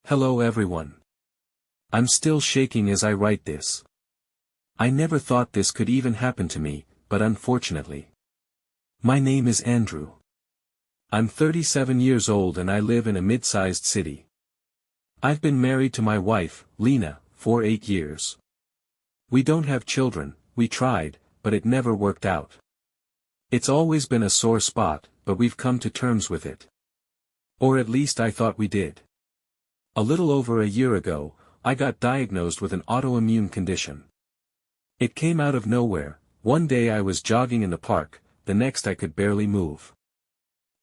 Hello everyone. I'm still shaking as I write this. I never thought this could even happen to me, but unfortunately. My name is Andrew. I'm 37 years old and I live in a mid-sized city. I've been married to my wife, Lena, for 8 years. We don't have children, we tried, but it never worked out. It's always been a sore spot, but we've come to terms with it. Or at least I thought we did. A little over a year ago, I got diagnosed with an autoimmune condition. It came out of nowhere. One day I was jogging in the park, the next I could barely move.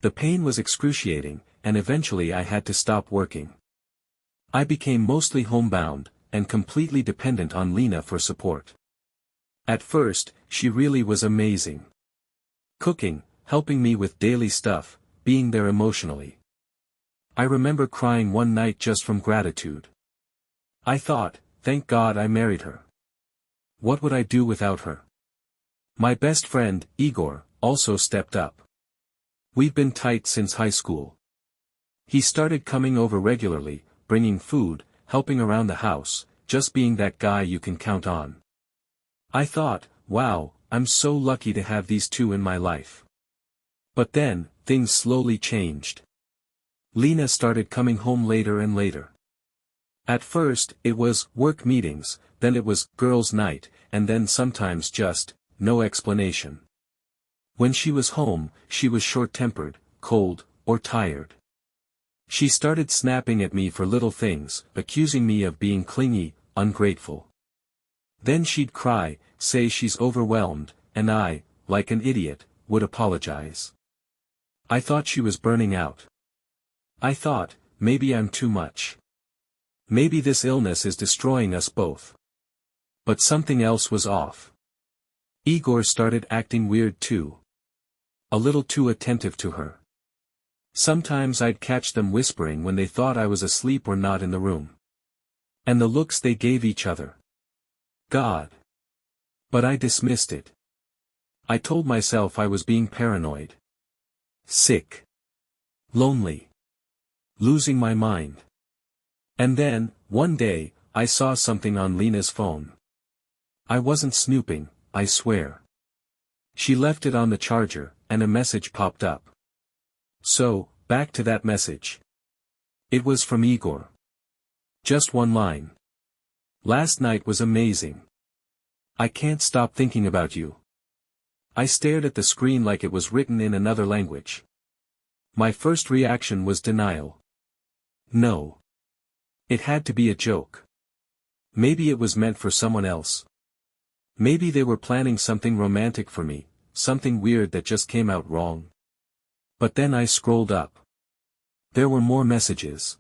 The pain was excruciating, and eventually I had to stop working. I became mostly homebound, and completely dependent on Lena for support. At first, she really was amazing. Cooking, helping me with daily stuff, being there emotionally. I remember crying one night just from gratitude. I thought, thank God I married her. What would I do without her? My best friend, Igor, also stepped up. We've been tight since high school. He started coming over regularly, bringing food, helping around the house, just being that guy you can count on. I thought, wow, I'm so lucky to have these two in my life. But then, things slowly changed. Lena started coming home later and later. At first, it was work meetings, then it was girls' night, and then sometimes just no explanation. When she was home, she was short-tempered, cold, or tired. She started snapping at me for little things, accusing me of being clingy, ungrateful. Then she'd cry, say she's overwhelmed, and I, like an idiot, would apologize. I thought she was burning out. I thought, maybe I'm too much. Maybe this illness is destroying us both. But something else was off. Igor started acting weird too. A little too attentive to her. Sometimes I'd catch them whispering when they thought I was asleep or not in the room. And the looks they gave each other. God. But I dismissed it. I told myself I was being paranoid. Sick. Lonely. Losing my mind. And then, one day, I saw something on Lena's phone. I wasn't snooping, I swear. She left it on the charger, and a message popped up. So, back to that message. It was from Igor. Just one line. Last night was amazing. I can't stop thinking about you. I stared at the screen like it was written in another language. My first reaction was denial. No. It had to be a joke. Maybe it was meant for someone else. Maybe they were planning something romantic for me, something weird that just came out wrong. But then I scrolled up. There were more messages.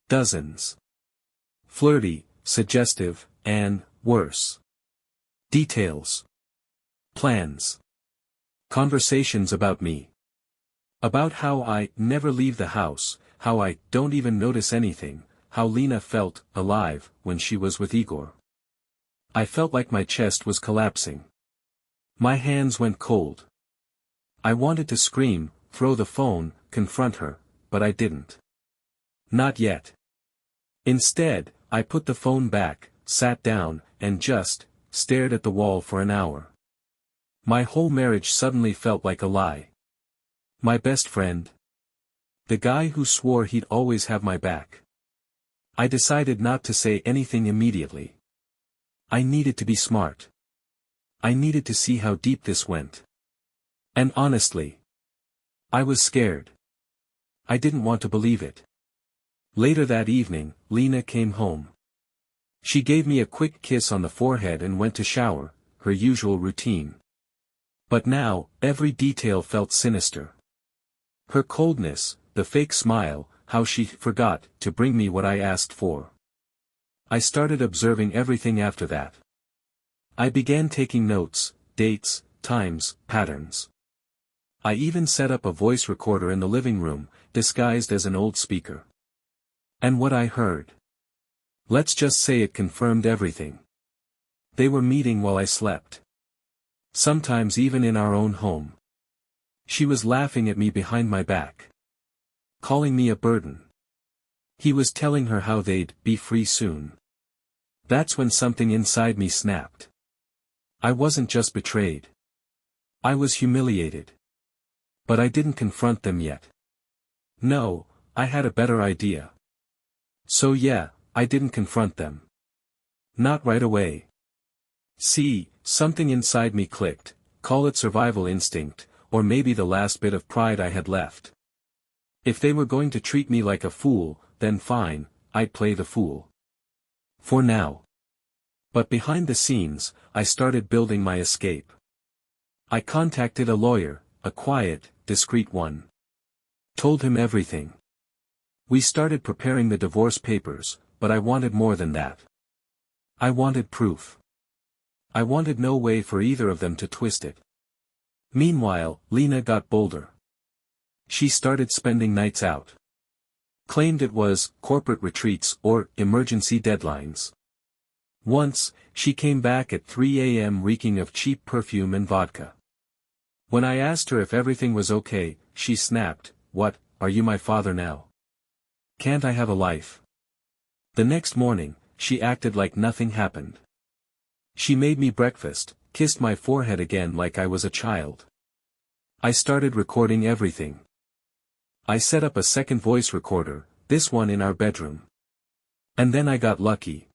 Dozens. Flirty, suggestive, and, worse. Details. Plans. Conversations about me. About how I never leave the house, how I don't even notice anything, how Lena felt alive when she was with Igor. I felt like my chest was collapsing. My hands went cold. I wanted to scream, throw the phone, confront her, but I didn't. Not yet. Instead, I put the phone back, sat down, and just stared at the wall for an hour. My whole marriage suddenly felt like a lie. My best friend. The guy who swore he'd always have my back. I decided not to say anything immediately. I needed to be smart. I needed to see how deep this went. And honestly, I was scared. I didn't want to believe it. Later that evening, Lena came home. She gave me a quick kiss on the forehead and went to shower, her usual routine. But now, every detail felt sinister. Her coldness, the fake smile, how she forgot to bring me what I asked for. I started observing everything after that. I began taking notes, dates, times, patterns. I even set up a voice recorder in the living room, disguised as an old speaker. And what I heard. Let's just say it confirmed everything. They were meeting while I slept. Sometimes even in our own home. She was laughing at me behind my back. Calling me a burden. He was telling her how they'd be free soon. That's when something inside me snapped. I wasn't just betrayed. I was humiliated. But I didn't confront them yet. No, I had a better idea. So yeah, I didn't confront them. Not right away. See, something inside me clicked, call it survival instinct, or maybe the last bit of pride I had left. If they were going to treat me like a fool, then fine, I'd play the fool. For now. But behind the scenes, I started building my escape. I contacted a lawyer, a quiet, discreet one. Told him everything. We started preparing the divorce papers, but I wanted more than that. I wanted proof. I wanted no way for either of them to twist it. Meanwhile, Lena got bolder. She started spending nights out. Claimed it was corporate retreats or emergency deadlines. Once, she came back at 3 a.m. reeking of cheap perfume and vodka. When I asked her if everything was okay, she snapped, "What, are you my father now? Can't I have a life?" The next morning, she acted like nothing happened. She made me breakfast, kissed my forehead again like I was a child. I started recording everything. I set up a second voice recorder, this one in our bedroom. And then I got lucky.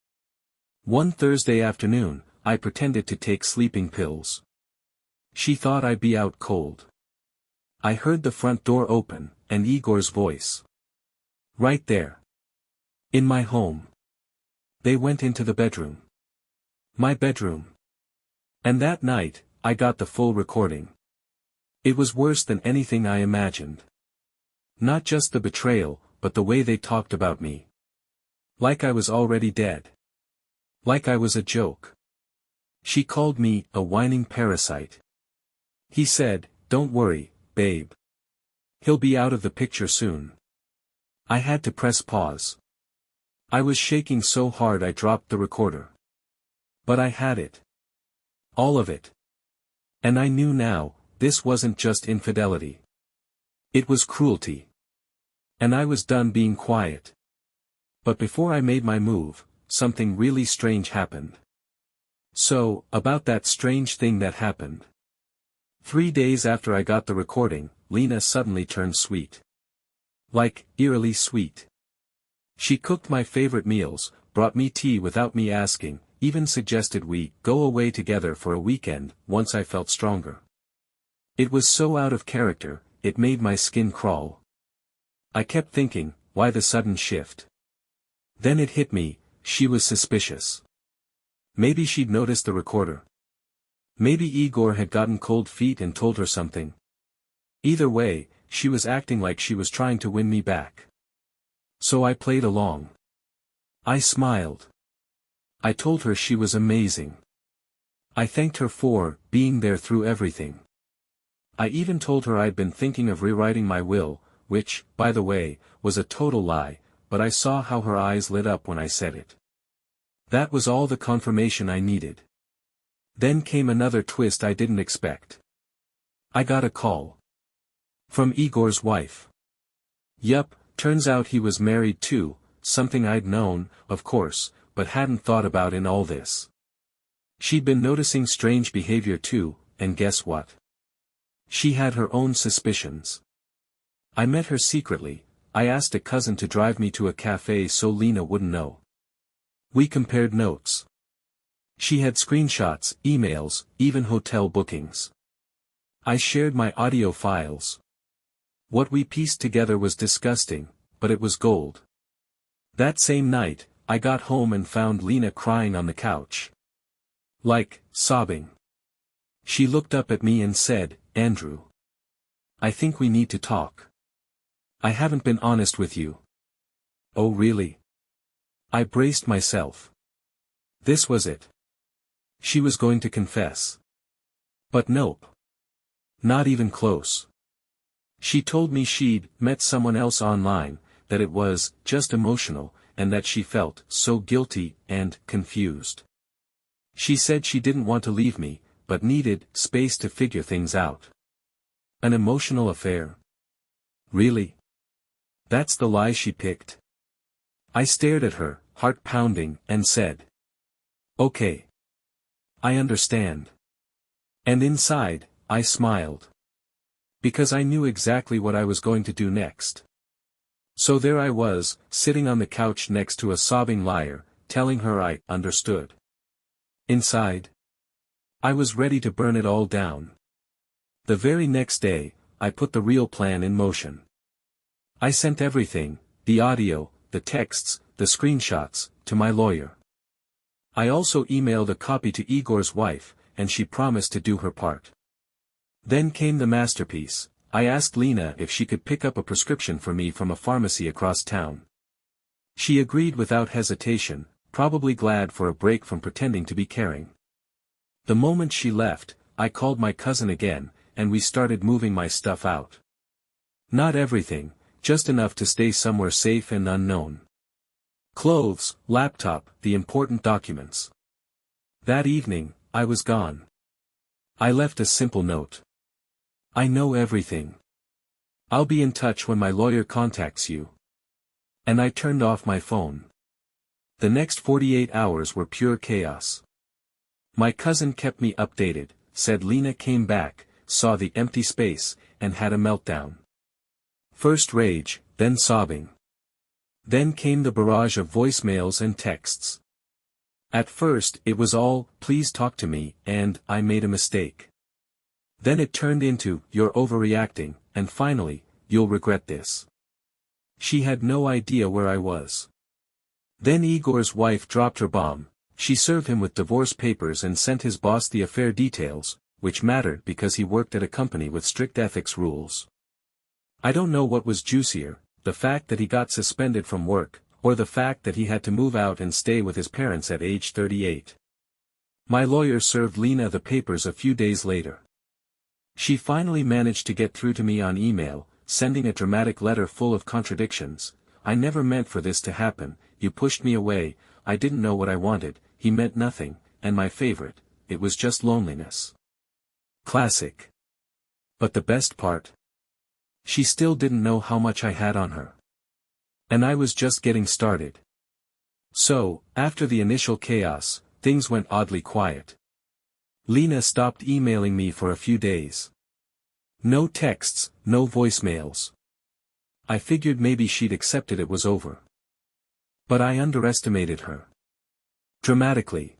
One Thursday afternoon, I pretended to take sleeping pills. She thought I'd be out cold. I heard the front door open, and Igor's voice. Right there. In my home. They went into the bedroom. My bedroom. And that night, I got the full recording. It was worse than anything I imagined. Not just the betrayal, but the way they talked about me. Like I was already dead. Like I was a joke. She called me a whining parasite. He said, "Don't worry, babe. He'll be out of the picture soon." I had to press pause. I was shaking so hard I dropped the recorder. But I had it. All of it. And I knew now, this wasn't just infidelity. It was cruelty. And I was done being quiet. But before I made my move, something really strange happened. So, about that strange thing that happened. 3 days after I got the recording, Lena suddenly turned sweet. Like, eerily sweet. She cooked my favorite meals, brought me tea without me asking, even suggested we go away together for a weekend, once I felt stronger. It was so out of character, it made my skin crawl. I kept thinking, why the sudden shift? Then it hit me, she was suspicious. Maybe she'd noticed the recorder. Maybe Igor had gotten cold feet and told her something. Either way, she was acting like she was trying to win me back. So I played along. I smiled. I told her she was amazing. I thanked her for being there through everything. I even told her I'd been thinking of rewriting my will, which, by the way, was a total lie, but I saw how her eyes lit up when I said it. That was all the confirmation I needed. Then came another twist I didn't expect. I got a call. From Igor's wife. Yup, turns out he was married too, something I'd known, of course, but hadn't thought about in all this. She'd been noticing strange behavior too, and guess what? She had her own suspicions. I met her secretly. I asked a cousin to drive me to a cafe so Lena wouldn't know. We compared notes. She had screenshots, emails, even hotel bookings. I shared my audio files. What we pieced together was disgusting, but it was gold. That same night, I got home and found Lena crying on the couch. Like, sobbing. She looked up at me and said, "Andrew. I think we need to talk. I haven't been honest with you." Oh really? I braced myself. This was it. She was going to confess. But nope. Not even close. She told me she'd met someone else online, that it was just emotional, and that she felt so guilty and confused. She said she didn't want to leave me, but needed space to figure things out. An emotional affair? Really? That's the lie she picked? I stared at her, heart pounding, and said, "Okay. I understand." And inside, I smiled. Because I knew exactly what I was going to do next. So there I was, sitting on the couch next to a sobbing liar, telling her I understood. Inside, I was ready to burn it all down. The very next day, I put the real plan in motion. I sent everything, the audio, the texts, the screenshots, to my lawyer. I also emailed a copy to Igor's wife, and she promised to do her part. Then came the masterpiece. I asked Lena if she could pick up a prescription for me from a pharmacy across town. She agreed without hesitation, probably glad for a break from pretending to be caring. The moment she left, I called my cousin again, and we started moving my stuff out. Not everything, just enough to stay somewhere safe and unknown. Clothes, laptop, the important documents. That evening, I was gone. I left a simple note. I know everything. I'll be in touch when my lawyer contacts you. And I turned off my phone. The next 48 hours were pure chaos. My cousin kept me updated, said Lena came back, saw the empty space, and had a meltdown. First rage, then sobbing. Then came the barrage of voicemails and texts. At first it was all, "Please talk to me," and "I made a mistake." Then it turned into, "You're overreacting," and finally, "You'll regret this." She had no idea where I was. Then Igor's wife dropped her bomb. She served him with divorce papers and sent his boss the affair details, which mattered because he worked at a company with strict ethics rules. I don't know what was juicier, the fact that he got suspended from work, or the fact that he had to move out and stay with his parents at age 38. My lawyer served Lena the papers a few days later. She finally managed to get through to me on email, sending a dramatic letter full of contradictions. "I never meant for this to happen, you pushed me away, I didn't know what I wanted, he meant nothing, and my favorite, it was just loneliness." Classic. But the best part? She still didn't know how much I had on her. And I was just getting started. So, after the initial chaos, things went oddly quiet. Lena stopped emailing me for a few days. No texts, no voicemails. I figured maybe she'd accepted it was over. But I underestimated her. Dramatically.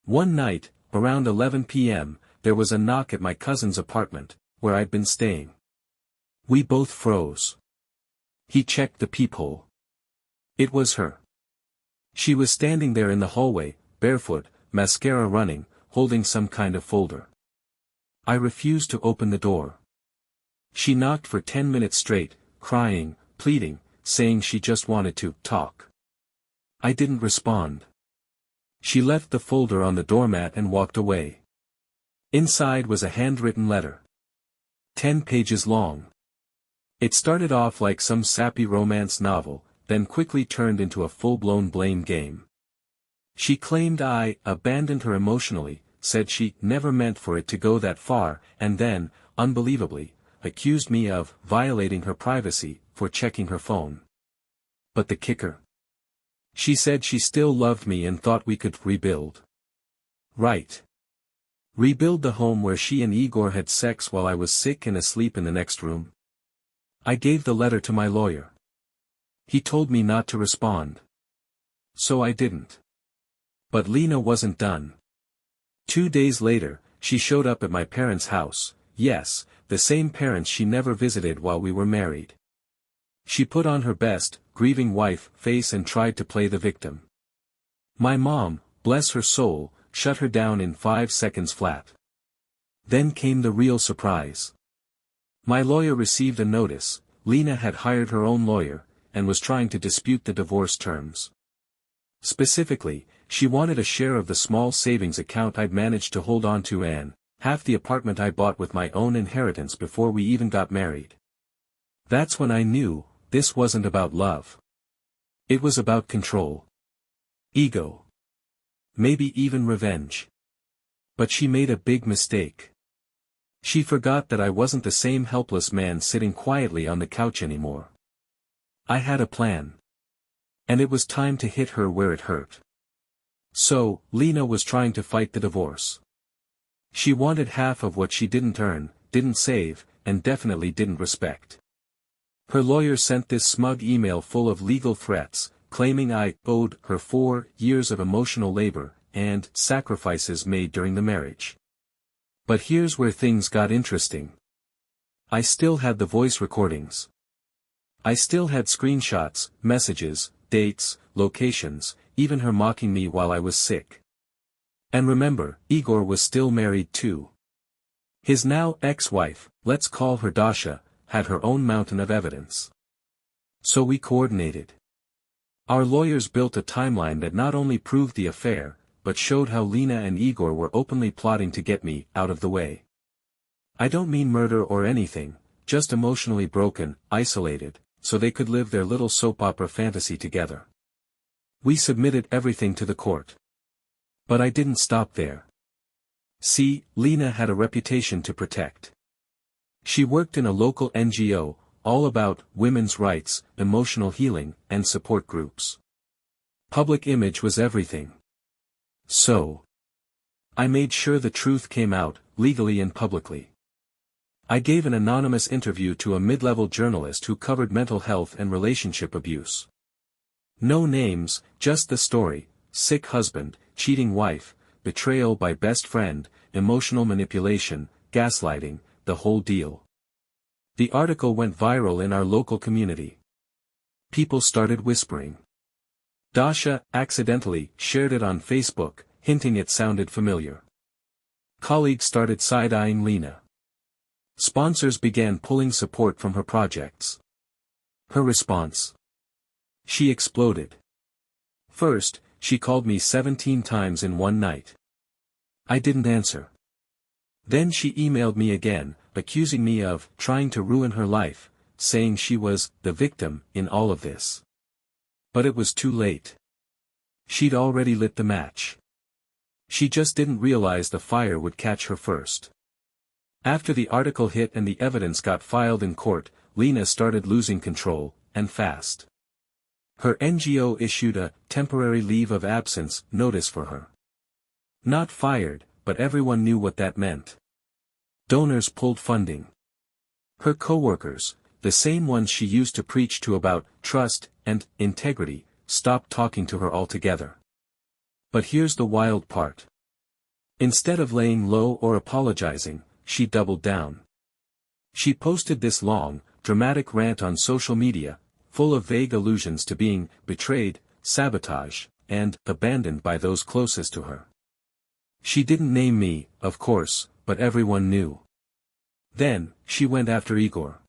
One night, around 11 p.m., there was a knock at my cousin's apartment, where I'd been staying. We both froze. He checked the peephole. It was her. She was standing there in the hallway, barefoot, mascara running, holding some kind of folder. I refused to open the door. She knocked for 10 minutes straight, crying, pleading, saying she just wanted to talk. I didn't respond. She left the folder on the doormat and walked away. Inside was a handwritten letter. 10 pages long. It started off like some sappy romance novel, then quickly turned into a full-blown blame game. She claimed I abandoned her emotionally, said she never meant for it to go that far, and then, unbelievably, accused me of violating her privacy for checking her phone. But the kicker? She said she still loved me and thought we could rebuild. Right. Rebuild the home where she and Igor had sex while I was sick and asleep in the next room. I gave the letter to my lawyer. He told me not to respond. So I didn't. But Lena wasn't done. 2 days later, she showed up at my parents' house, yes, the same parents she never visited while we were married. She put on her best, grieving wife face and tried to play the victim. My mom, bless her soul, shut her down in 5 seconds flat. Then came the real surprise. My lawyer received a notice. Lena had hired her own lawyer, and was trying to dispute the divorce terms. Specifically, she wanted a share of the small savings account I'd managed to hold on to and half the apartment I bought with my own inheritance before we even got married. That's when I knew, this wasn't about love. It was about control. Ego. Maybe even revenge. But she made a big mistake. She forgot that I wasn't the same helpless man sitting quietly on the couch anymore. I had a plan. And it was time to hit her where it hurt. So, Lena was trying to fight the divorce. She wanted half of what she didn't earn, didn't save, and definitely didn't respect. Her lawyer sent this smug email full of legal threats, claiming I owed her 4 years of emotional labor and sacrifices made during the marriage. But here's where things got interesting. I still had the voice recordings. I still had screenshots, messages, dates, locations, even her mocking me while I was sick. And remember, Igor was still married too. His now ex-wife, let's call her Dasha, had her own mountain of evidence. So we coordinated. Our lawyers built a timeline that not only proved the affair, but showed how Lena and Igor were openly plotting to get me out of the way. I don't mean murder or anything, just emotionally broken, isolated, so they could live their little soap opera fantasy together. We submitted everything to the court. But I didn't stop there. See, Lena had a reputation to protect. She worked in a local NGO, all about women's rights, emotional healing, and support groups. Public image was everything. So, I made sure the truth came out, legally and publicly. I gave an anonymous interview to a mid-level journalist who covered mental health and relationship abuse. No names, just the story: sick husband, cheating wife, betrayal by best friend, emotional manipulation, gaslighting, the whole deal. The article went viral in our local community. People started whispering. Dasha accidentally shared it on Facebook, hinting it sounded familiar. Colleagues started side-eyeing Lena. Sponsors began pulling support from her projects. Her response? She exploded. First, she called me 17 times in one night. I didn't answer. Then she emailed me again, accusing me of trying to ruin her life, saying she was the victim in all of this. But it was too late. She'd already lit the match. She just didn't realize the fire would catch her first. After the article hit and the evidence got filed in court, Lena started losing control, and fast. Her NGO issued a temporary leave of absence notice for her. Not fired, but everyone knew what that meant. Donors pulled funding. Her coworkers, the same ones she used to preach to about trust and integrity, stopped talking to her altogether. But here's the wild part. Instead of laying low or apologizing, she doubled down. She posted this long, dramatic rant on social media, full of vague allusions to being betrayed, sabotaged, and abandoned by those closest to her. She didn't name me, of course, but everyone knew. Then, she went after Igor.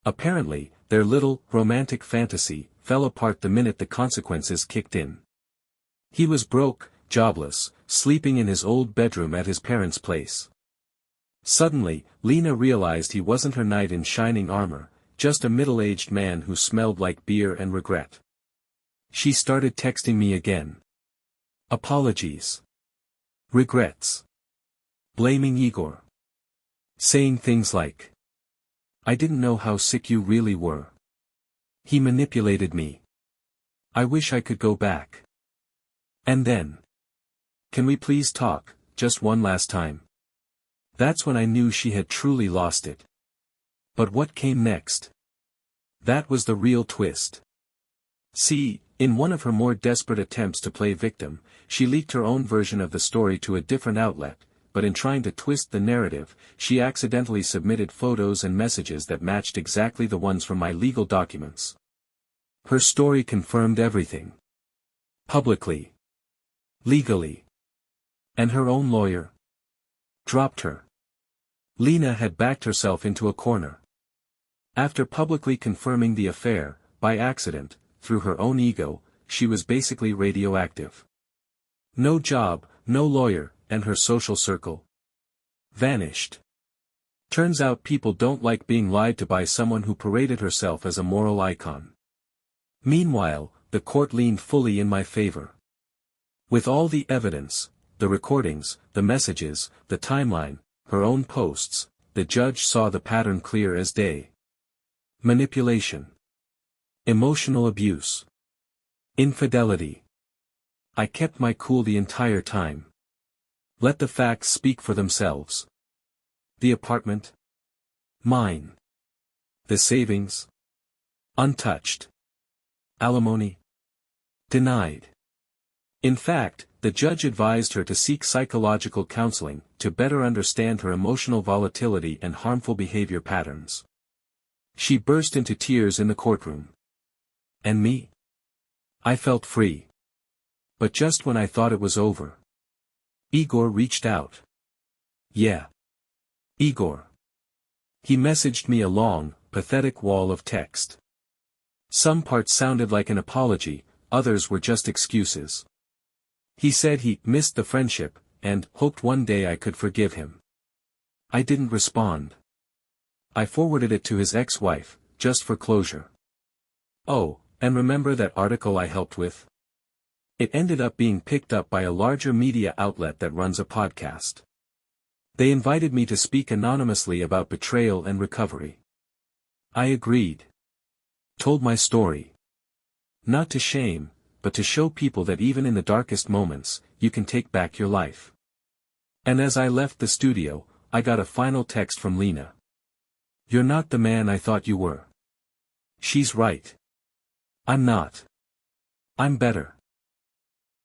Apparently, their little, romantic fantasy fell apart the minute the consequences kicked in. He was broke, jobless, sleeping in his old bedroom at his parents' place. Suddenly, Lena realized he wasn't her knight in shining armor, just a middle-aged man who smelled like beer and regret. She started texting me again. Apologies. Regrets. Blaming Igor. Saying things like, I didn't know how sick you really were. He manipulated me. I wish I could go back. And then. Can we please talk, just one last time? That's when I knew she had truly lost it. But what came next? That was the real twist. See, in one of her more desperate attempts to play victim, she leaked her own version of the story to a different outlet, but in trying to twist the narrative, she accidentally submitted photos and messages that matched exactly the ones from my legal documents. Her story confirmed everything. Publicly. Legally. And her own lawyer dropped her. Lena had backed herself into a corner. After publicly confirming the affair, by accident, through her own ego, she was basically radioactive. No job, no lawyer, and her social circle vanished. Turns out people don't like being lied to by someone who paraded herself as a moral icon. Meanwhile, the court leaned fully in my favor. With all the evidence, the recordings, the messages, the timeline, her own posts, the judge saw the pattern clear as day. Manipulation. Emotional abuse. Infidelity. I kept my cool the entire time. Let the facts speak for themselves. The apartment? Mine. The savings? Untouched. Alimony? Denied. In fact, the judge advised her to seek psychological counseling, to better understand her emotional volatility and harmful behavior patterns. She burst into tears in the courtroom. And me? I felt free. But just when I thought it was over, Igor reached out. Yeah. Igor. He messaged me a long, pathetic wall of text. Some parts sounded like an apology, others were just excuses. He said he missed the friendship, and hoped one day I could forgive him. I didn't respond. I forwarded it to his ex-wife, just for closure. Oh, and remember that article I helped with? It ended up being picked up by a larger media outlet that runs a podcast. They invited me to speak anonymously about betrayal and recovery. I agreed. Told my story. Not to shame, but to show people that even in the darkest moments, you can take back your life. And as I left the studio, I got a final text from Lena. You're not the man I thought you were. She's right. I'm not. I'm better.